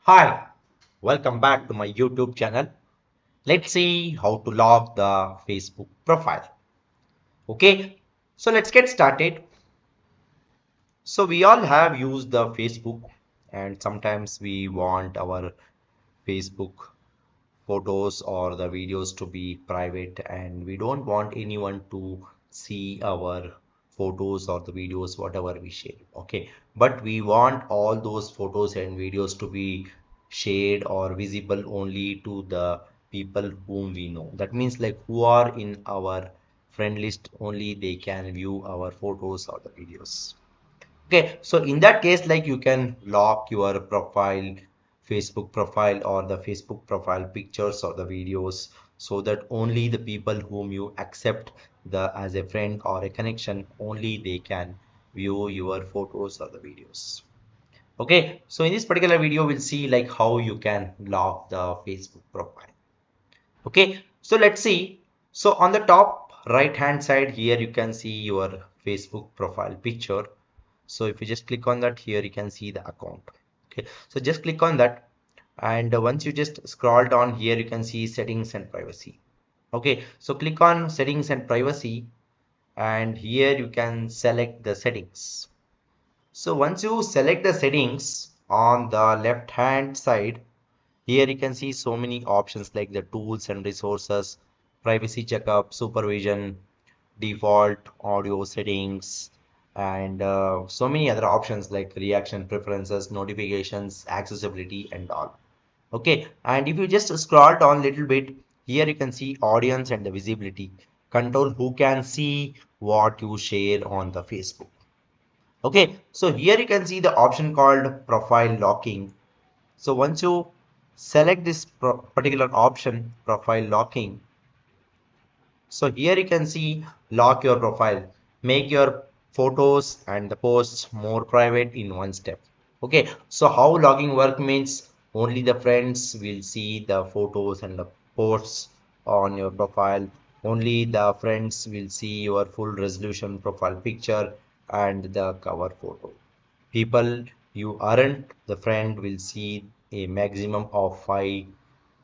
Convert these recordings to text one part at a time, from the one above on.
Hi, welcome back to my YouTube channel. Let's see how to lock the Facebook profile. Okay, so let's get started. So we all have used the Facebook and sometimes we want our Facebook photos or the videos to be private and we don't want anyone to see our photos or the videos whatever we share. Okay, but we want all those photos and videos to be shared or visible only to the people whom we know. That means like who are in our friend list, only they can view our photos or the videos. Okay, so in that case, like you can lock your profile, Facebook profile or the Facebook profile pictures or the videos so that only the people whom you accept the as a friend or a connection, only they can view your photos or the videos. Okay, so in this particular video, we'll see like how you can lock the Facebook profile. Okay, so let's see. So on the top right hand side here, you can see your Facebook profile picture. So if you just click on that here, you can see the account. Okay, so just click on that. And once you just scroll down here, you can see settings and privacy. Okay, so click on settings and privacy. And here you can select the settings. So once you select the settings on the left hand side, here you can see so many options like the tools and resources, privacy checkup, supervision, default audio settings, and so many other options like reaction preferences, notifications, accessibility, and all. Okay, and if you just scroll down a little bit, here you can see audience and the visibility. Control who can see what you share on the Facebook. Okay, so here you can see the option called profile locking. So once you select this particular option, profile locking, so here you can see lock your profile, make your photos and the posts more private in one step. Okay, so how logging work means only the friends will see the photos and the posts on your profile. Only the friends will see your full resolution profile picture and the cover photo. People you aren't the friend will see a maximum of 5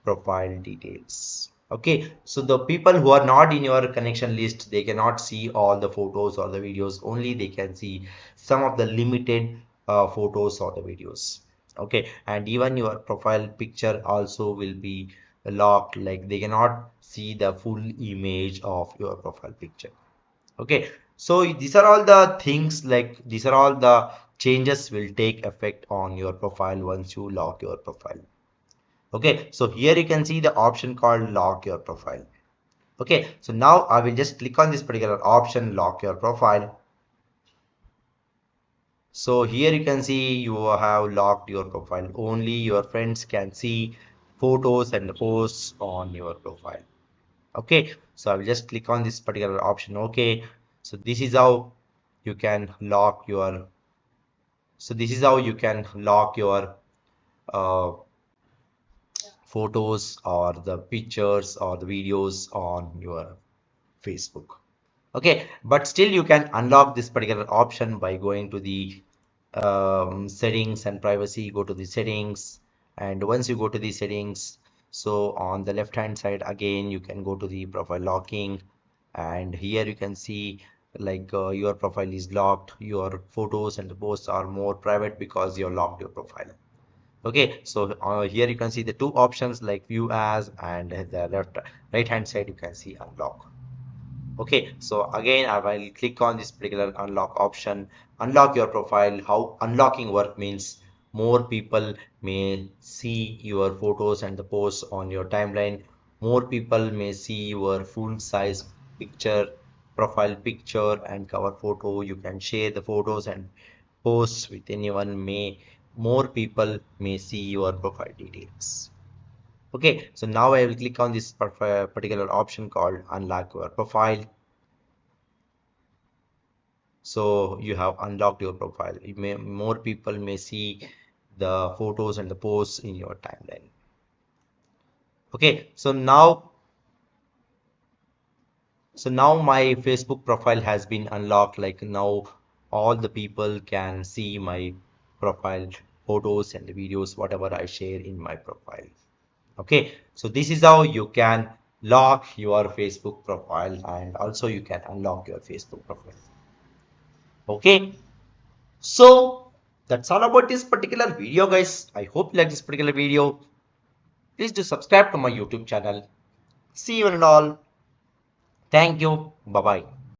profile details. Okay, so the people who are not in your connection list, they cannot see all the photos or the videos, only they can see some of the limited photos or the videos. Okay, and even your profile picture also will be locked, like they cannot see the full image of your profile picture. Okay, so these are all the things, like these are all the changes will take effect on your profile once you lock your profile. Okay, so here you can see the option called lock your profile. Okay, so now I will just click on this particular option, lock your profile. So here you can see you have locked your profile. Only your friends can see photos and posts on your profile. Okay, so I will just click on this particular option. Okay, so this is how you can lock your uh, photos or the pictures or the videos on your Facebook. Okay, but still you can unlock this particular option by going to the settings and privacy. Go to the settings, and once you go to the settings, so on the left hand side again you can go to the profile locking, and here you can see like your profile is locked, your photos and the posts are more private because you locked your profile. Okay, so here you can see the two options like view as, and the left right hand side you can see unlock. Okay, so again I will click on this particular unlock option. Unlock your profile. How unlocking work means more people may see your photos and the posts on your timeline. More people may see your full size picture, profile picture and cover photo. You can share the photos and posts with anyone. May more people may see your profile details. Okay, so now I will click on this particular option called unlock your profile. So you have unlocked your profile. More people may see the photos and the posts in your timeline. Okay, so now my Facebook profile has been unlocked. Like now all the people can see my profile photos and the videos whatever I share in my profile. Okay, so this is how you can lock your Facebook profile, and also you can unlock your Facebook profile. Okay, so that's all about this particular video, guys. I hope you like this particular video. Please do subscribe to my YouTube channel. See you and all. Thank you. Bye bye.